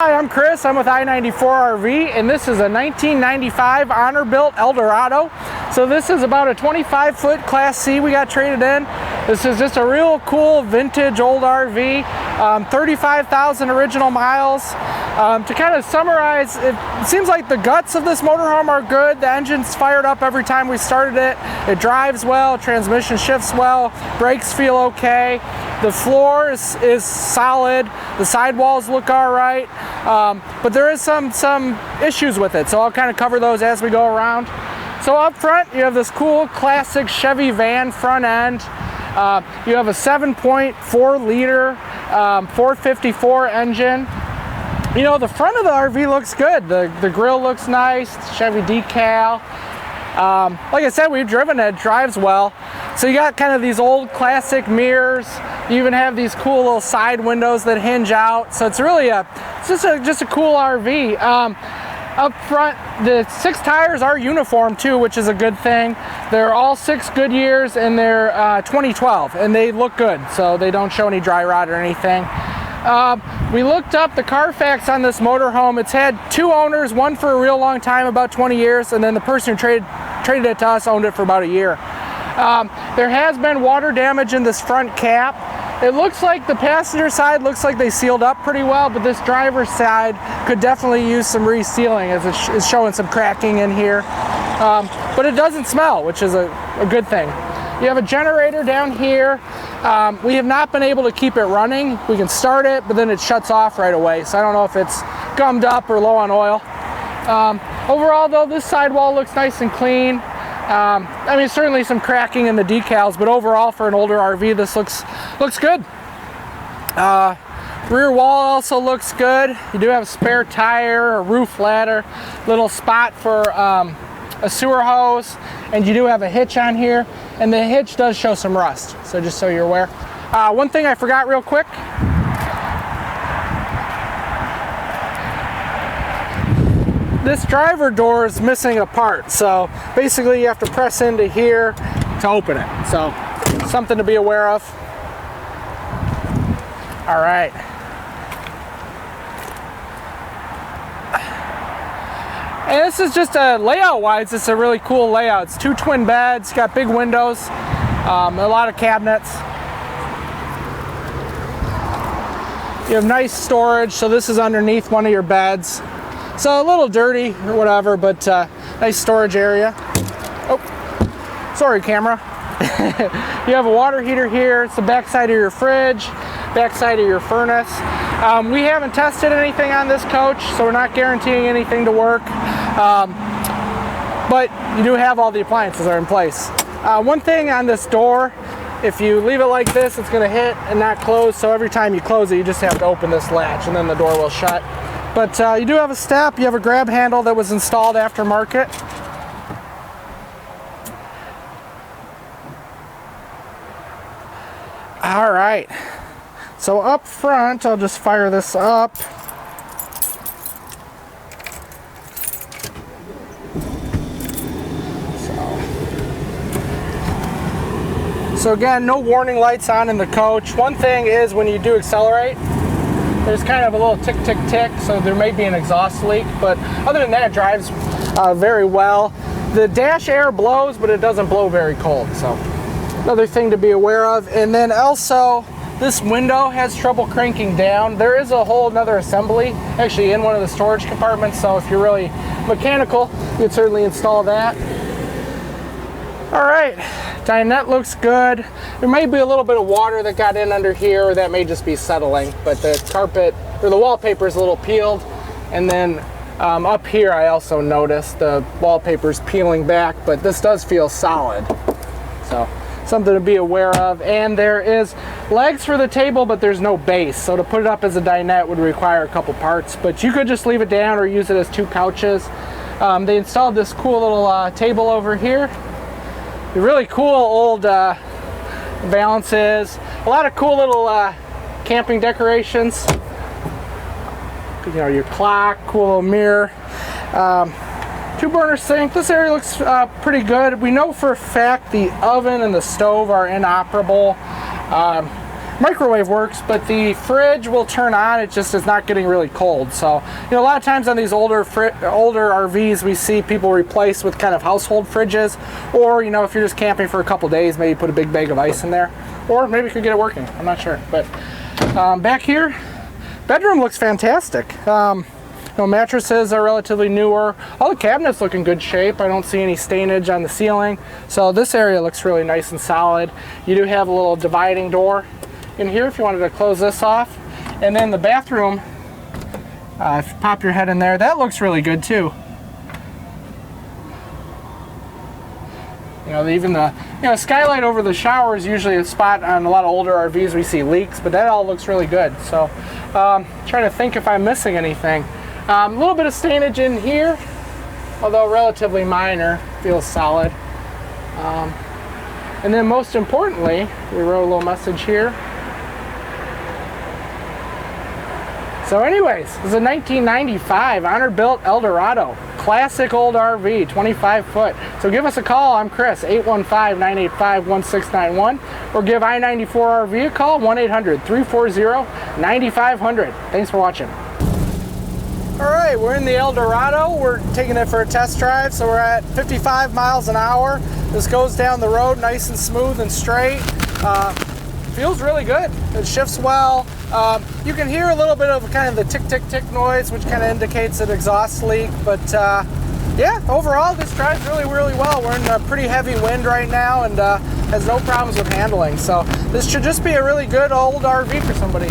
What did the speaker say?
Hi, I'm Chris. I'm with i94rv, and this is a 1995 Honorbuilt El Dorado. So this is about a 25-foot Class C we got traded in. This is just a real cool vintage old RV, 35,000 original miles. To kind of summarize, it seems like the guts of this motorhome are good. The engine's fired up every time we started it. It drives well, transmission shifts well, brakes feel okay. The floor is solid. The sidewalls look all right, but there is some issues with it. So I'll kind of cover those as we go around. So up front, you have this cool classic Chevy van front end. You have a 7.4 liter 454 engine. You know, the front of the RV looks good. The grill looks nice, Chevy decal. Like I said, we've driven it, drives well. So you got kind of these old classic mirrors. You even have these cool little side windows that hinge out. So it's really just a cool RV. Up front, the 6 tires are uniform too, which is a good thing. They're all 6 Goodyears and they're 2012, and they look good. So they don't show any dry rot or anything. We looked up the Carfax on this motorhome. It's had 2 owners, one for a real long time, about 20 years, and then the person who traded it to us owned it for about a year. There has been water damage in this front cap. It looks like the passenger side looks like they sealed up pretty well, but this driver's side could definitely use some resealing, as it's showing some cracking in here. But it doesn't smell, which is a good thing. You have a generator down here. We have not been able to keep it running. We can start it, but then it shuts off right away. So I don't know if it's gummed up or low on oil. Overall though, this sidewall looks nice and clean. I mean, certainly some cracking in the decals, but overall for an older RV, this looks good. Rear wall also looks good. You do have a spare tire, a roof ladder, little spot for a sewer hose, and you do have a hitch on here, and the hitch does show some rust, so just so you're aware. One thing I forgot real quick. This driver door is missing a part, so basically you have to press into here to open it. So something to be aware of. All right. And this is just layout-wise, it's a really cool layout. It's 2 twin beds, got big windows, a lot of cabinets. You have nice storage, so this is underneath one of your beds. So a little dirty or whatever, but nice storage area. Oh, sorry camera. You have a water heater here. It's the back side of your fridge, back side of your furnace. We haven't tested anything on this coach, so we're not guaranteeing anything to work. But you do have all the appliances are in place. One thing on this door, if you leave it like this, it's gonna hit and not close. So every time you close it, you just have to open this latch and then the door will shut. But you do have a step, you have a grab handle that was installed aftermarket. All right, so up front, I'll just fire this up. So again, no warning lights on in the coach. One thing is when you do accelerate, there's kind of a little tick, tick, tick, so there may be an exhaust leak, but other than that, it drives very well. The dash air blows, but it doesn't blow very cold, so another thing to be aware of. And then also, this window has trouble cranking down. There is a whole another assembly actually in one of the storage compartments, so if you're really mechanical, you could certainly install that. All right, dinette looks good. There may be a little bit of water that got in under here, or that may just be settling, but the carpet, or the wallpaper is a little peeled. And then up here, I also noticed the wallpaper is peeling back, but this does feel solid. So something to be aware of. And there is legs for the table, but there's no base. So to put it up as a dinette would require a couple parts, but you could just leave it down or use it as 2 couches. They installed this cool little table over here. The really cool old valances, a lot of cool little camping decorations. You know, your clock, cool little mirror, 2-burner sink. This area looks pretty good. We know for a fact the oven and the stove are inoperable. microwave works, but the fridge will turn on. It just is not getting really cold. So, you know, a lot of times on these older RVs, we see people replace with kind of household fridges, or, you know, if you're just camping for a couple days, maybe put a big bag of ice in there, or maybe you could get it working. I'm not sure. But back here, bedroom looks fantastic. You know, mattresses are relatively newer. All the cabinets look in good shape. I don't see any stainage on the ceiling. So this area looks really nice and solid. You do have a little dividing door in here if you wanted to close this off. And then the bathroom, if you pop your head in there, that looks really good too. You know, even the skylight over the shower is usually a spot on a lot of older RVs we see leaks, but that all looks really good. So trying to think if I'm missing anything. A little bit of stainage in here, although relatively minor, feels solid. And then most importantly, we wrote a little message here. So anyways, this is a 1995 Honorbuilt El Dorado. Classic old RV, 25 foot. So give us a call. I'm Chris, 815-985-1691. Or give i94rv a call, 1-800-340-9500. Thanks for watching. All right, we're in the El Dorado. We're taking it for a test drive. So we're at 55 miles an hour. This goes down the road nice and smooth and straight. Feels really good. It shifts well. You can hear a little bit of kind of the tick, tick, tick noise, which kind of indicates an exhaust leak. But yeah, overall, this drives really, really well. We're in a pretty heavy wind right now and has no problems with handling. So this should just be a really good old RV for somebody.